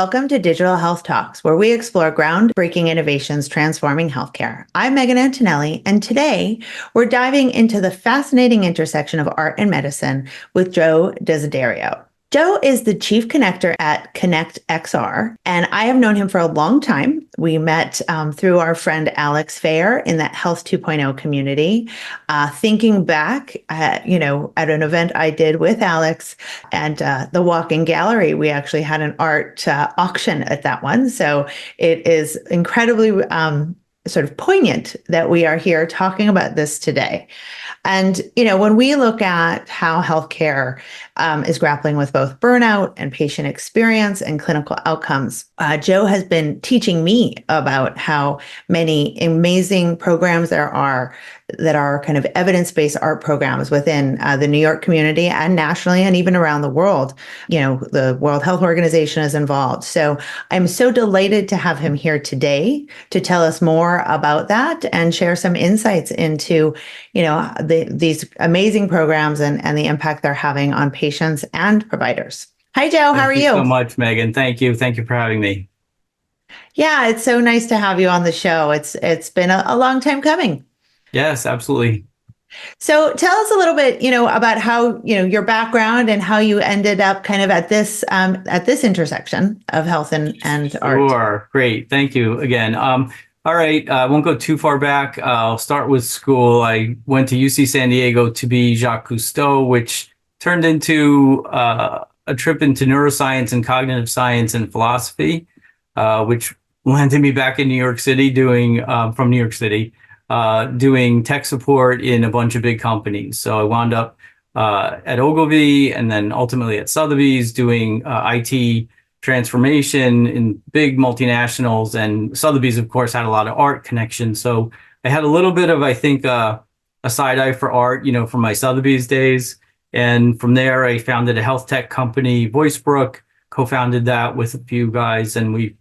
welcome to Digital Health Talks, where we explore groundbreaking innovations transforming healthcare. I'm Megan Antonelli, and today we're diving into the fascinating intersection of art and medicine with Joe Desiderio. Joe is the chief connector at Connect XR, and I have known him for a long time. We met through our friend Alex Fair in that Health 2.0 community. Thinking back, at an event I did with Alex and the Walk-in Gallery, we actually had an art auction at that one. So it is incredibly sort of poignant that we are here talking about this today. And, when we look at how healthcare is grappling with both burnout and patient experience and clinical outcomes, Joe has been teaching me about how many amazing programs there are that are kind of evidence-based art programs within the New York community and nationally and even around the world. The World Health Organization is involved. So I'm so delighted to have him here today to tell us more about that and share some insights into, these amazing programs and the impact they're having on patients and providers. Hi, Joe. How are you? Thank you so much, Megan. Thank you. Thank you for having me. Yeah, it's so nice to have you on the show. It's been a long time coming. Yes, absolutely. So tell us a little bit, about how, your background and how you ended up kind of at this intersection of health and art. Sure. Great. Thank you again. All right. I won't go too far back. I'll start with school. I went to UC San Diego to be Jacques Cousteau, which turned into a trip into neuroscience and cognitive science and philosophy, which landed me back in New York City doing tech support in a bunch of big companies. So I wound up at Ogilvy and then ultimately at Sotheby's doing IT transformation in big multinationals. And Sotheby's, of course, had a lot of art connections. So I had a little bit of, I think, a side eye for art, from my Sotheby's days. And from there, I founded a health tech company, VoiceBrook, co-founded that with a few guys, and we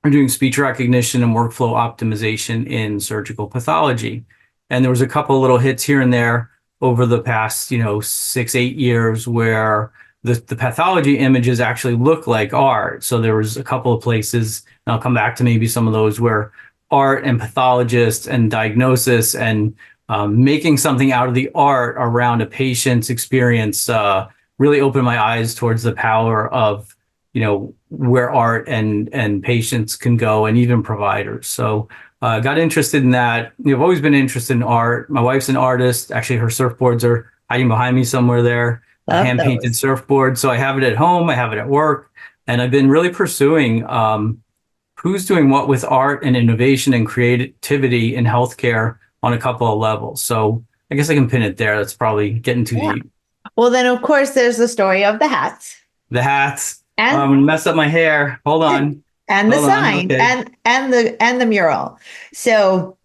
are doing speech recognition and workflow optimization in surgical pathology. And there was a couple of little hits here and there over the past, 6-8 years where the pathology images actually look like art. So there was a couple of places, and I'll come back to maybe some of those, where art and pathologists and diagnosis and making something out of the art around a patient's experience really opened my eyes towards the power of, where art and patients can go, and even providers. So I got interested in that. I've always been interested in art. My wife's an artist. Actually, her surfboards are hiding behind me somewhere there. A hand-painted surfboard. So I have it at home, I have it at work, and I've been really pursuing who's doing what with art and innovation and creativity in healthcare on a couple of levels. So I guess I can pin it there. That's probably getting too deep. Well, then, of course, there's the story of the hats. The hats. And I'm gonna mess up my hair. Hold on. And the sign. Okay. and the mural. So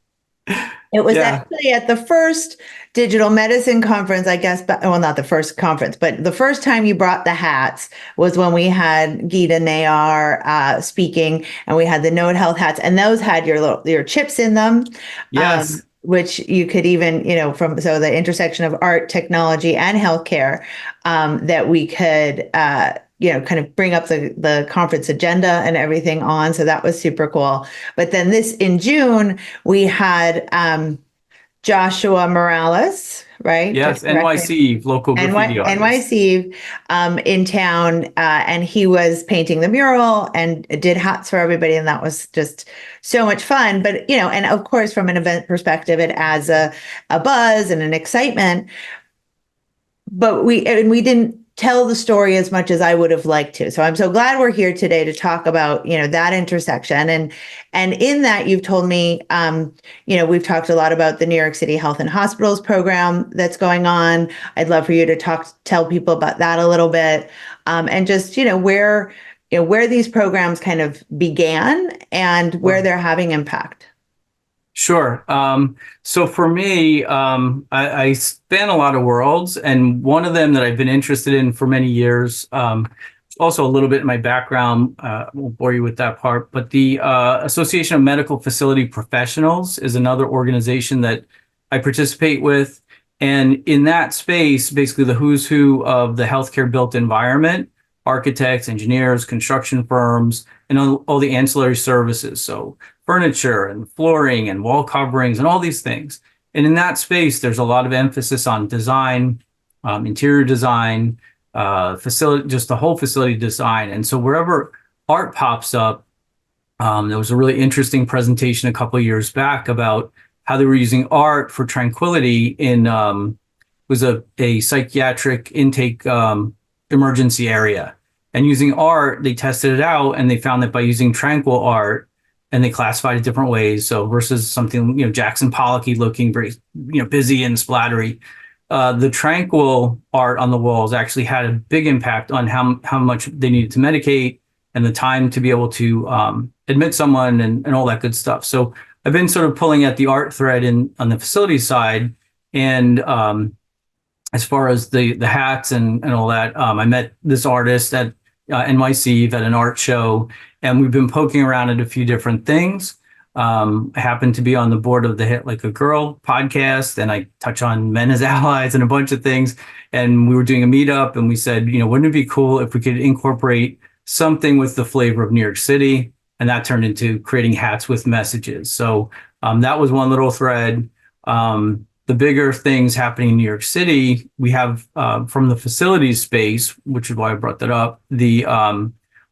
it was actually at the first digital medicine conference, I guess, but well, not the first conference, but the first time you brought the hats was when we had Geeta Nayar speaking, and we had the Node Health hats, and those had your chips in them. Yes. Which you could even, so the intersection of art, technology, and healthcare, that we could, kind of bring up the conference agenda and everything on. So that was super cool. But then in June, we had Joshua Morales, right? Yes, NYC, local graffiti artist. NYC in town, and he was painting the mural and did hats for everybody, and that was just so much fun. But, and of course, from an event perspective, it adds a buzz and an excitement. But we didn't tell the story as much as I would have liked to. So I'm so glad we're here today to talk about, that intersection. And in that, you've told me, we've talked a lot about the New York City Health and Hospitals program that's going on. I'd love for you to tell people about that a little bit, and just, where these programs kind of began and where they're having impact. Sure. So for me, I span a lot of worlds, and one of them that I've been interested in for many years, also a little bit in my background, won't bore you with that part, but the Association of Medical Facility Professionals is another organization that I participate with. And in that space, basically the who's who of the healthcare built environment architects, engineers, construction firms, and all the ancillary services. So furniture and flooring and wall coverings and all these things. And in that space, there's a lot of emphasis on design, interior design, facility, just the whole facility design. And so wherever art pops up, there was a really interesting presentation a couple of years back about how they were using art for tranquility in was a psychiatric intake emergency area. And using art, they tested it out and they found that by using tranquil art, and they classified it different ways. So versus something, Jackson Pollocky looking very, busy and splattery, the tranquil art on the walls actually had a big impact on how much they needed to medicate and the time to be able to admit someone and all that good stuff. So I've been sort of pulling at the art thread on the facility side. And as far as the hats and all that, I met this artist at NYC at an art show, and we've been poking around at a few different things. I happen to be on the board of the Hit Like a Girl podcast, and I touch on men as allies and a bunch of things. And we were doing a meetup, and we said, wouldn't it be cool if we could incorporate something with the flavor of New York City? And that turned into creating hats with messages. So that was one little thread. The bigger things happening in New York City, we have from the facilities space, which is why I brought that up, the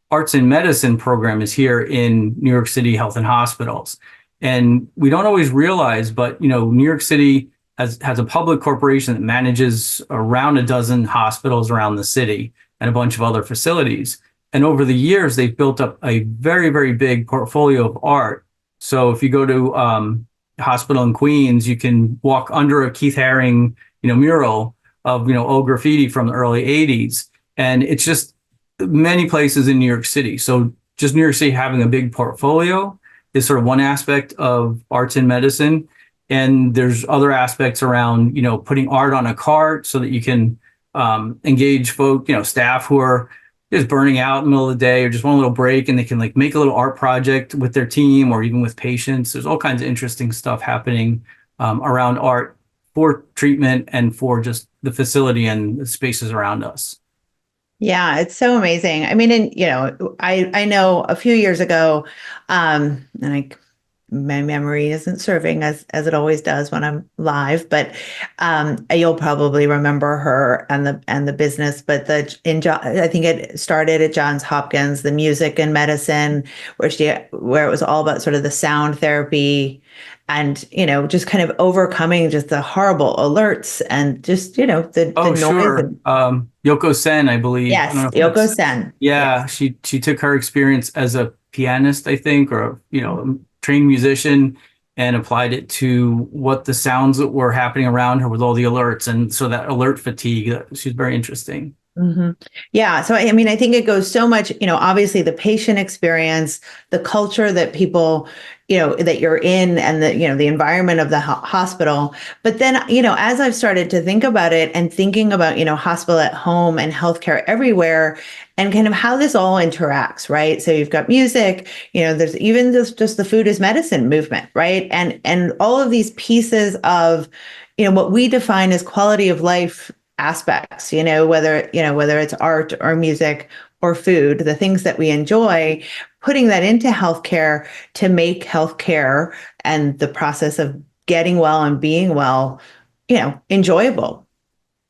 Arts in Medicine program is here in New York City Health and Hospitals. And we don't always realize, but New York City has a public corporation that manages around a dozen hospitals around the city and a bunch of other facilities. And over the years, they've built up a very, very big portfolio of art. So if you go to a hospital in Queens, you can walk under a Keith Haring, mural of, old graffiti from the early 80s. And it's just many places in New York City. So just New York City having a big portfolio is sort of one aspect of arts in medicine. And there's other aspects around, putting art on a cart so that you can engage folk, staff who are just burning out in the middle of the day or just want a little break, and they can make a little art project with their team or even with patients. There's all kinds of interesting stuff happening around art for treatment and for just the facility and the spaces around us. Yeah, it's so amazing. I mean, and I know a few years ago, and my memory isn't serving as it always does when I'm live, but you'll probably remember her and the business. But I think it started at Johns Hopkins, the music and medicine, where it was all about sort of the sound therapy and just kind of overcoming just the horrible alerts and just the noise. Sure. Yoko Sen, I believe. Yes, Yoko Sen. Yeah, yes. She took her experience as a pianist, I think, or trained musician, and applied it to what the sounds that were happening around her with all the alerts. And so that alert fatigue, she's very interesting. Mm-hmm. Yeah. So, I mean, I think it goes so much, obviously the patient experience, the culture that people, that you're in, and the environment of the hospital. But then, as I've started to think about it and thinking about, hospital at home and healthcare everywhere, and kind of how this all interacts, right? So you've got music, there's even just the food is medicine movement, right? And all of these pieces of, what we define as quality of life aspects, whether it's art or music or food, the things that we enjoy, putting that into healthcare to make healthcare and the process of getting well and being well, enjoyable.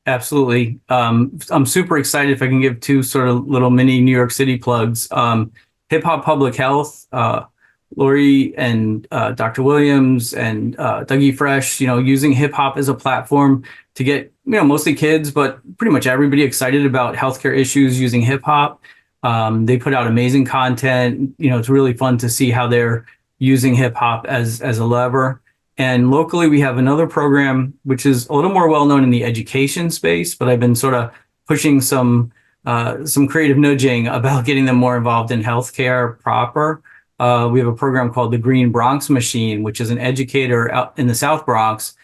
Absolutely. I'm super excited if I can give two sort of little mini New York City plugs. Hip Hop Public Health, Lori and Dr. Williams and Dougie Fresh, using hip hop as a platform to get, mostly kids, but pretty much everybody excited about healthcare issues using hip hop. They put out amazing content. It's really fun to see how they're using hip hop as a lever. And locally, we have another program, which is a little more well-known in the education space, but I've been sort of pushing some creative nudging about getting them more involved in healthcare proper. We have a program called the Green Bronx Machine, which is an educator out in the South Bronx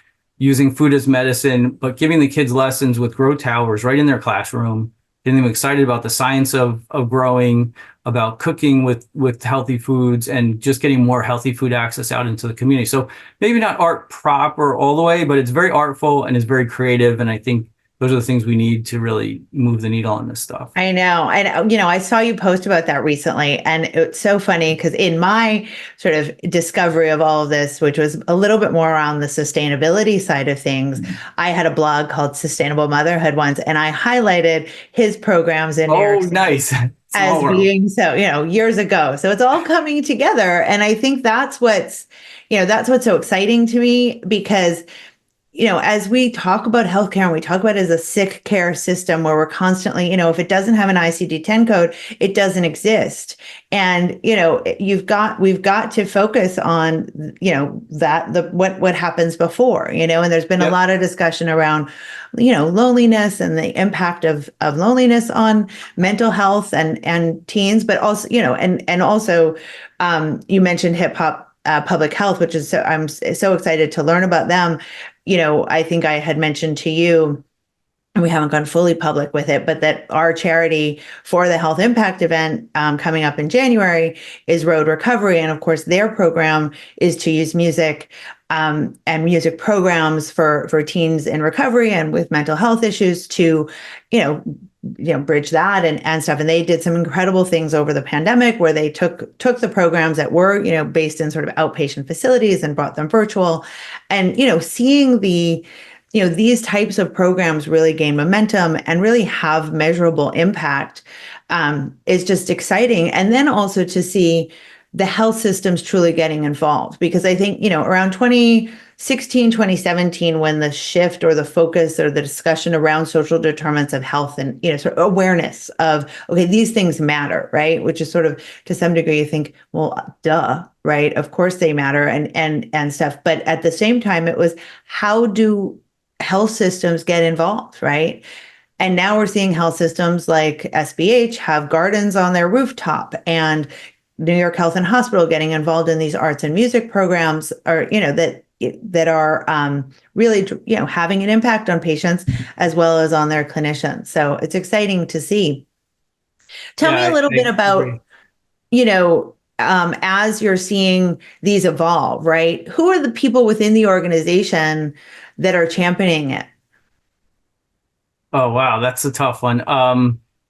using food as medicine, but giving the kids lessons with grow towers right in their classroom, getting them excited about the science of growing, about cooking with healthy foods, and just getting more healthy food access out into the community. So maybe not art proper all the way, but it's very artful and it's very creative. And I think those are the things we need to really move the needle on this stuff. I know. And, I saw you post about that recently. And it's so funny because in my sort of discovery of all of this, which was a little bit more around the sustainability side of things, I had a blog called Sustainable Motherhood once, and I highlighted his programs in New York City Nice. as being so, years ago. So it's all coming together. And I think that's what's so exciting to me because as we talk about healthcare and we talk about it as a sick care system where we're constantly, if it doesn't have an ICD-10 code, it doesn't exist. And, we've got to focus on, what happens before, and there's been a lot of discussion around, loneliness and the impact of loneliness on mental health and teens, but also, and also, you mentioned hip hop. Public health, which is I'm so excited to learn about them. I think I had mentioned to you, and we haven't gone fully public with it, but that our charity for the Health Impact event coming up in January is Road Recovery. And of course, their program is to use music and music programs for teens in recovery and with mental health issues to, bridge that and stuff. And they did some incredible things over the pandemic where they took the programs that were, based in sort of outpatient facilities and brought them virtual. And, seeing these types of programs really gain momentum and really have measurable impact is just exciting. And then also to see the health systems truly getting involved, because I think, around 2016, 2017, when the shift or the focus or the discussion around social determinants of health and, sort of awareness of, okay, these things matter, right? Which is sort of, to some degree, you think, well, duh, right? Of course they matter and stuff. But at the same time, it was, how do health systems get involved, right? And now we're seeing health systems like SBH have gardens on their rooftop, and New York Health and Hospital getting involved in these arts and music programs, or that are really having an impact on patients as well as on their clinicians. So it's exciting to see. Tell me a little bit about as you're seeing these evolve, right? Who are the people within the organization that are championing it? Oh, wow. That's a tough one.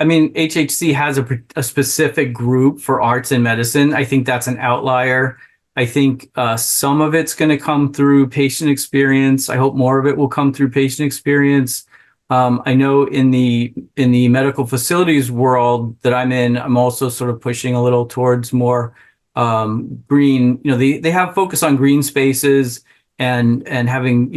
HHC has a specific group for arts and medicine. I think that's an outlier. I think some of it's going to come through patient experience. I hope more of it will come through patient experience. I know in the medical facilities world that I'm in, I'm also sort of pushing a little towards more green. They have focus on green spaces and having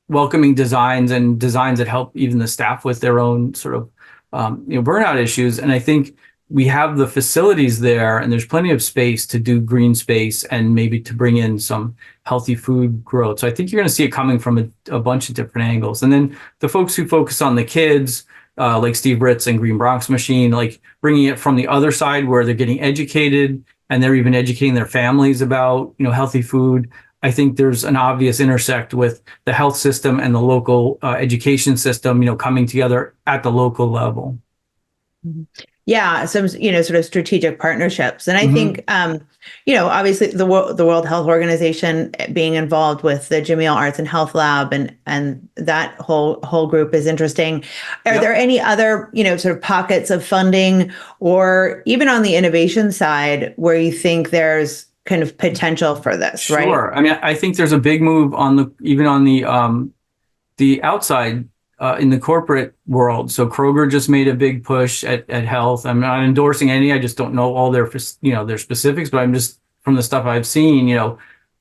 welcoming designs and designs that help even the staff with their own sort of burnout issues. And I think we have the facilities there, and there's plenty of space to do green space and maybe to bring in some healthy food growth. So I think you're going to see it coming from a bunch of different angles. And then the folks who focus on the kids, like Steve Ritz and Green Bronx Machine, like bringing it from the other side where they're getting educated and they're even educating their families about, healthy food. I think there's an obvious intersect with the health system and the local education system, coming together at the local level. Yeah, some sort of strategic partnerships, and I think obviously the World Health Organization being involved with the Jameel Arts and Health Lab and that whole group is interesting. Are there any other sort of pockets of funding, or even on the innovation side, where you think there's kind of potential for this? Right? Sure. I mean, I think there's a big move on the outside. In the corporate world. So Kroger just made a big push at health. I'm not endorsing any, I just don't know all their specifics, but I'm just, from the stuff I've seen,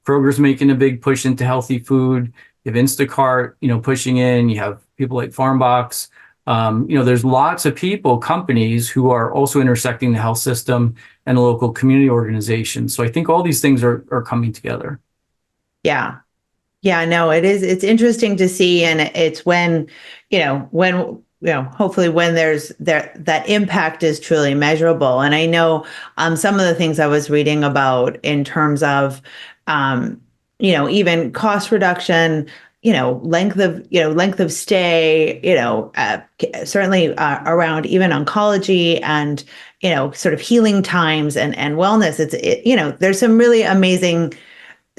Kroger's making a big push into healthy food. You have Instacart, pushing in, you have people like Farmbox. There's lots of companies who are also intersecting the health system and a local community organization. So I think all these things are coming together. Yeah. Yeah, no, it is. It's interesting to see. And it's when hopefully when there's that impact is truly measurable. And I know some of the things I was reading about in terms of, even cost reduction, length of stay, certainly around even oncology and, sort of healing times and wellness. There's some really amazing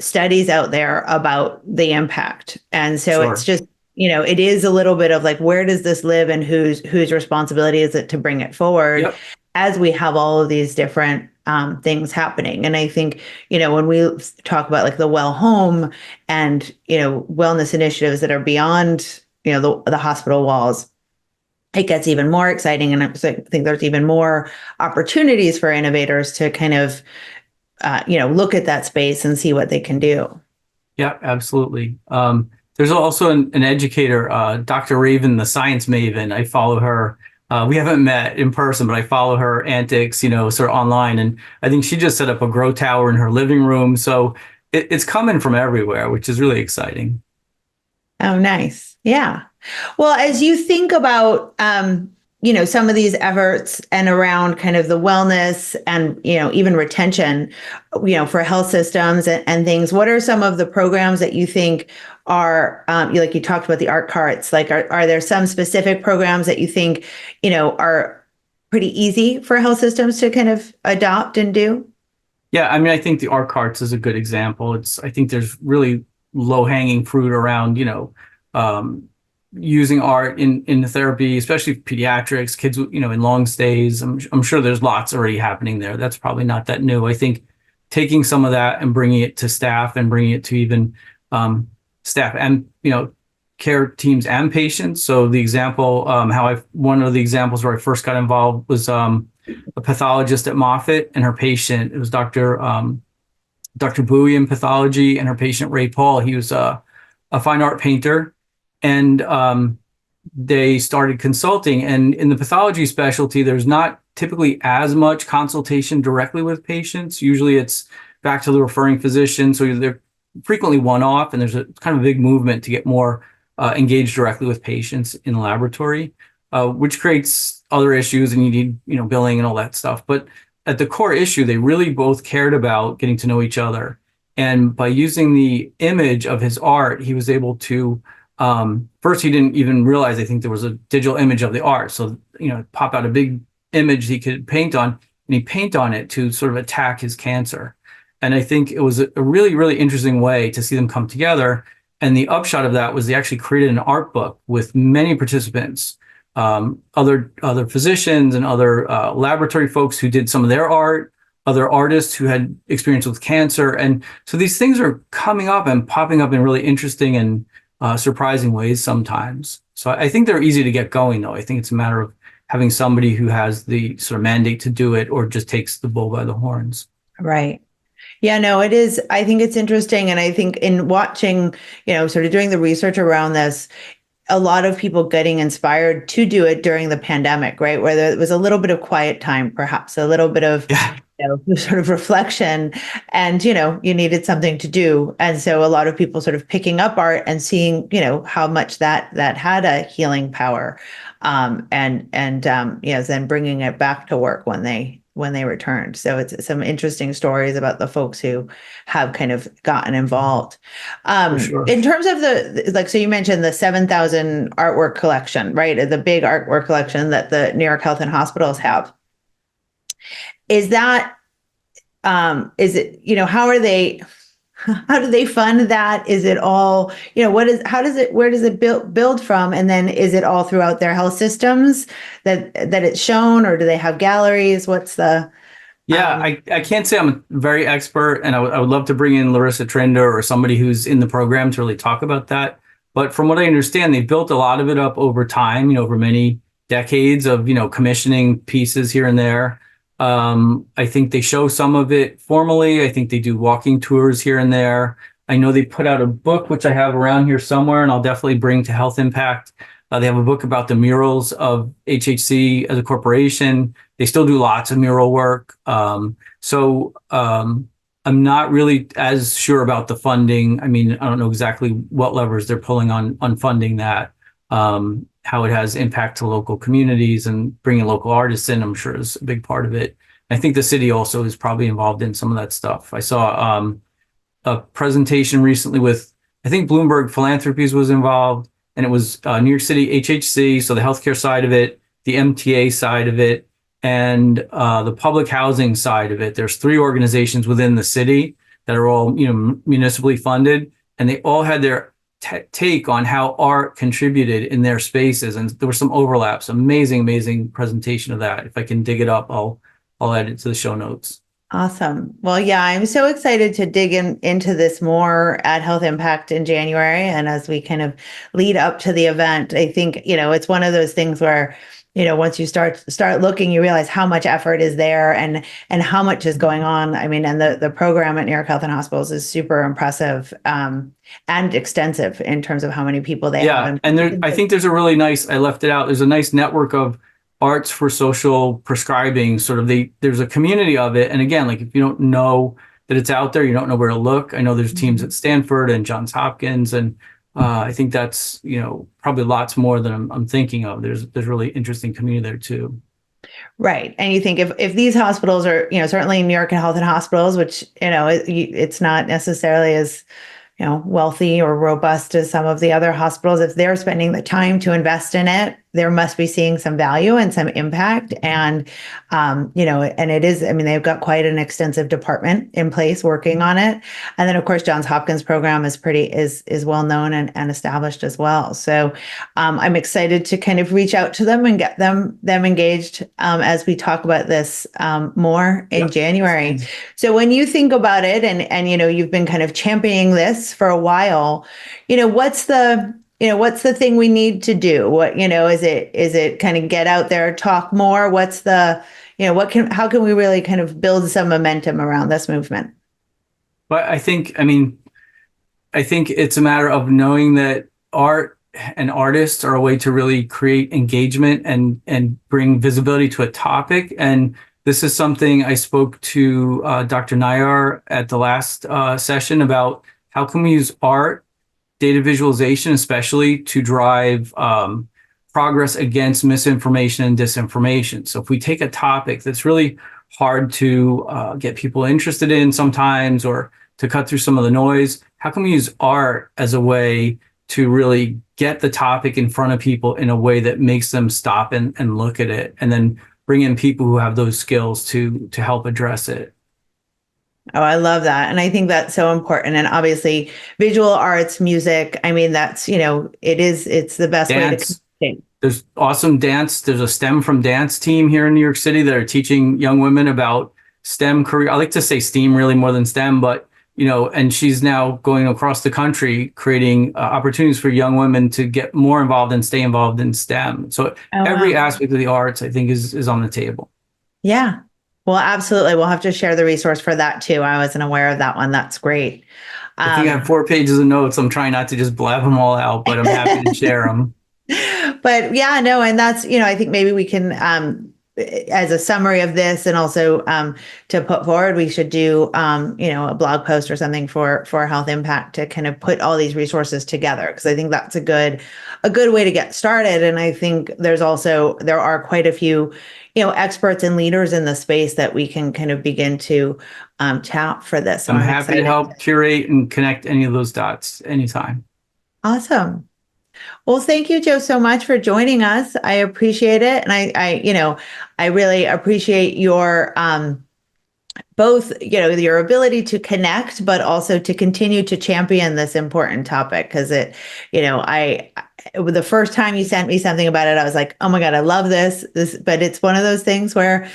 studies out there about the impact. And so It's just, it is a little bit of like, where does this live and whose responsibility is it to bring it forward Yep. as we have all of these different things happening. And I think, when we talk about like the well home and, wellness initiatives that are beyond, the hospital walls, it gets even more exciting. And I think there's even more opportunities for innovators to kind of, look at that space and see what they can do. Yeah, absolutely. There's also an educator, Dr. Raven, the science maven. I follow her. We haven't met in person, but I follow her antics, sort of online. And I think she just set up a grow tower in her living room. So it's coming from everywhere, which is really exciting. Oh, nice. Yeah. Well, as you think about, some of these efforts and around kind of the wellness and, even retention, for health systems and things, what are some of the programs that you think are, like you talked about the art carts, like, are there some specific programs that you think, are pretty easy for health systems to kind of adopt and do? Yeah, I mean, I think the art carts is a good example. I think there's really low hanging fruit around, using art in the therapy, especially pediatrics, kids, in long stays. I'm sure there's lots already happening there. That's probably not that new. I think taking some of that and bringing it to staff and bringing it to even staff and, care teams and patients. So the example, one of the examples where I first got involved was a pathologist at Moffitt and her patient. It was Dr. Bowie in pathology, and her patient, Ray Paul. He was a fine art painter. And they started consulting. And in the pathology specialty, there's not typically as much consultation directly with patients. Usually it's back to the referring physician. So they're frequently one-off, and there's a kind of big movement to get more engaged directly with patients in the laboratory, which creates other issues, and you need, billing and all that stuff. But at the core issue, they really both cared about getting to know each other. And by using the image of his art, he was able to first, he didn't even realize, I think, there was a digital image of the art. So, pop out a big image he could paint on, and he paint on it to sort of attack his cancer. And I think it was a really, really interesting way to see them come together. And the upshot of that was they actually created an art book with many participants, other physicians and other laboratory folks who did some of their art, other artists who had experience with cancer. And so these things are coming up and popping up in really interesting and surprising ways sometimes. So I think they're easy to get going, though. I think it's a matter of having somebody who has the sort of mandate to do it or just takes the bull by the horns. Right. Yeah, no, it is. I think it's interesting. And I think in watching, sort of doing the research around this, a lot of people getting inspired to do it during the pandemic, right? Where there was a little bit of quiet time, perhaps a little bit of sort of reflection, and, you needed something to do. And so a lot of people sort of picking up art and seeing, how much that had a healing power, and then bringing it back to work when they returned. So it's some interesting stories about the folks who have kind of gotten involved. Sure. In terms of so you mentioned the 7,000 artwork collection, right? The big artwork collection that the New York Health and Hospitals have. Is that, how do they fund that? Is it all, where does it build from? And then is it all throughout their health systems that it's shown, or do they have galleries? What's the... Yeah, I can't say I'm a very expert, and I would love to bring in Larissa Trinder or somebody who's in the program to really talk about that. But from what I understand, they've built a lot of it up over time, over many decades of, commissioning pieces here and there. I think they show some of it formally. I think they do walking tours here and there. I know they put out a book, which I have around here somewhere, and I'll definitely bring to HealthIMPACT. They have a book about the murals of HHC as a corporation. They still do lots of mural work. So I'm not really as sure about the funding. I mean, I don't know exactly what levers they're pulling on funding that, how it has impact to local communities and bringing local artists in, I'm sure, is a big part of it. I think the city also is probably involved in some of that stuff. I saw a presentation recently with, I think Bloomberg Philanthropies was involved, and it was New York City HHC, so the healthcare side of it, the MTA side of it, and the public housing side of it. There's 3 organizations within the city that are all, municipally funded, and they all had their take on how art contributed in their spaces. And there were some overlaps. Amazing presentation of that. If I can dig it up, I'll add it to the show notes. Awesome. Well, yeah, I'm so excited to dig into this more at Health Impact in January. And as we kind of lead up to the event, I think, it's one of those things where, once you start looking, you realize how much effort is there and how much is going on. I mean, and the program at New York Health and Hospitals is super impressive and extensive in terms of how many people they have. And I think there's a really nice, I left it out, there's a nice network of arts for social prescribing. There's a community of it. And again, like if you don't know that it's out there, you don't know where to look. I know there's teams at Stanford and Johns Hopkins, and I think that's, probably lots more than I'm thinking of. There's really interesting community there too. Right. And you think if these hospitals are, certainly New York Health and Hospitals, which, it's not necessarily as, wealthy or robust as some of the other hospitals, if they're spending the time to invest in it, there must be seeing some value and some impact. And, and it is, they've got quite an extensive department in place working on it. And then of course, Johns Hopkins program is well known and established as well. So I'm excited to kind of reach out to them and get them engaged as we talk about this more in January. So when you think about it and you've been kind of championing this for a while, what's the thing we need to do? What, is it kind of get out there, talk more? What's the, how can we really kind of build some momentum around this movement? But I think it's a matter of knowing that art and artists are a way to really create engagement and bring visibility to a topic. And this is something I spoke to Dr. Nayar at the last session about. How can we use art, data visualization, especially to drive progress against misinformation and disinformation? So if we take a topic that's really hard to get people interested in sometimes, or to cut through some of the noise, how can we use art as a way to really get the topic in front of people in a way that makes them stop and look at it, and then bring in people who have those skills to help address it? Oh, I love that. And I think that's so important. And obviously visual arts, music, that's, it's the best way to communicate. There's awesome dance. There's a STEM from dance team here in New York City that are teaching young women about STEM career. I like to say STEAM really more than STEM, but, and she's now going across the country creating opportunities for young women to get more involved and stay involved in STEM. So every aspect of the arts, I think, is on the table. Yeah. Well, absolutely. We'll have to share the resource for that too. I wasn't aware of that one. That's great. I think I have 4 pages of notes. I'm trying not to just blab them all out, but I'm happy to share them. But yeah, no, and that's, I think maybe we can, as a summary of this, and also to put forward, we should do, a blog post or something for Health Impact to kind of put all these resources together, because I think that's a good way to get started. And I think there are quite a few, experts and leaders in the space that we can kind of begin to tap for this. So I'm happy to help curate and connect any of those dots anytime. Awesome. Well, thank you, Joe, so much for joining us. I appreciate it. And I really appreciate your, both, your ability to connect, but also to continue to champion this important topic. Because the first time you sent me something about it, I was like, oh my God, I love this, but it's one of those things where,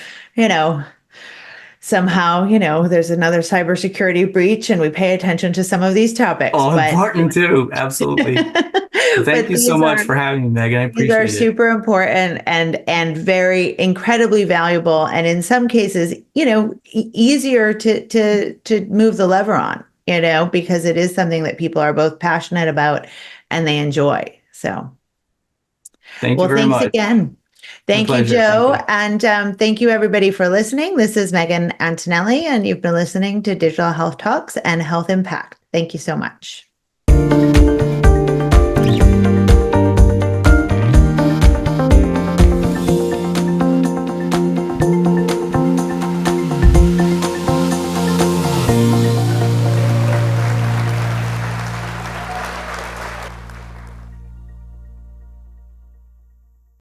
somehow, there's another cybersecurity breach and we pay attention to some of these topics. Oh, important too. Absolutely. Thank you so much for having me, Megan. I appreciate it. These are super important and very incredibly valuable. And in some cases, easier to move the lever on, because it is something that people are both passionate about and they enjoy. So thank you very much. Thanks again. Thank you, Joe. And thank you, everybody, for listening. This is Megan Antonelli, and you've been listening to Digital Health Talks and Health Impact. Thank you so much.